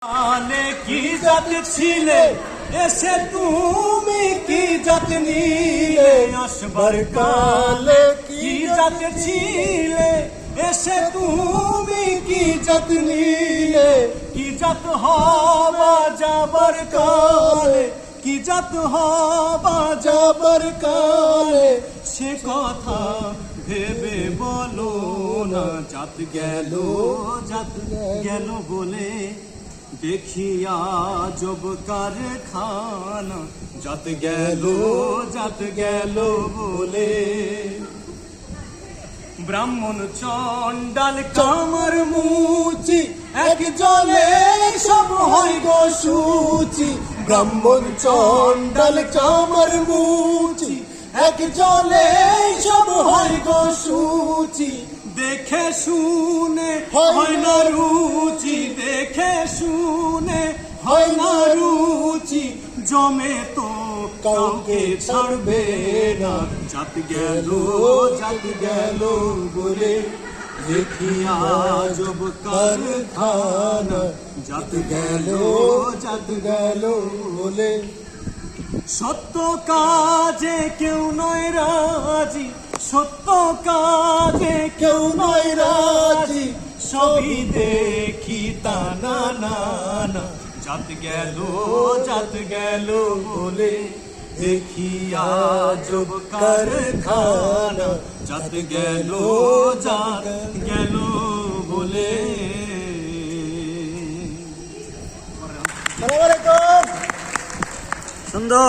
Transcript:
আলে কি জাত ছিলে এসে তুমি কি জাত নিলে আসবার কালে কি জাত ছিলে এসে তুমি কি জাত নিলে কি জাত হবা যাবার কালে কি জাত হবা যাবার কালে সে কথা ভেবে বলো না জাত গেল বলে দেখিয়া জব কারখানা জাত গেল বলে ব্রাহ্মণ চন্ডাল কামার মুচি এক জলে সব হয় গো সুচি ব্রাহ্মণ চন্ডাল কামার মুচি এক জলে সব হয় গো সুচি দেখে শুনে হয় না রুচি দেখে শুনে হয় না রুচি জমে তো কাউকে ছাড়বে না জাত গেল বলে দেখিয়া জব কারখানা জাত গেল বলে সত্য কাজে কেউ নয় রাজি সত্য কাজে কেউ নয় রাজি সবই দেখি তা না জাত গেল বলে দেখিয়া জব কারখানা জাত গেল বলে। সুন্দর।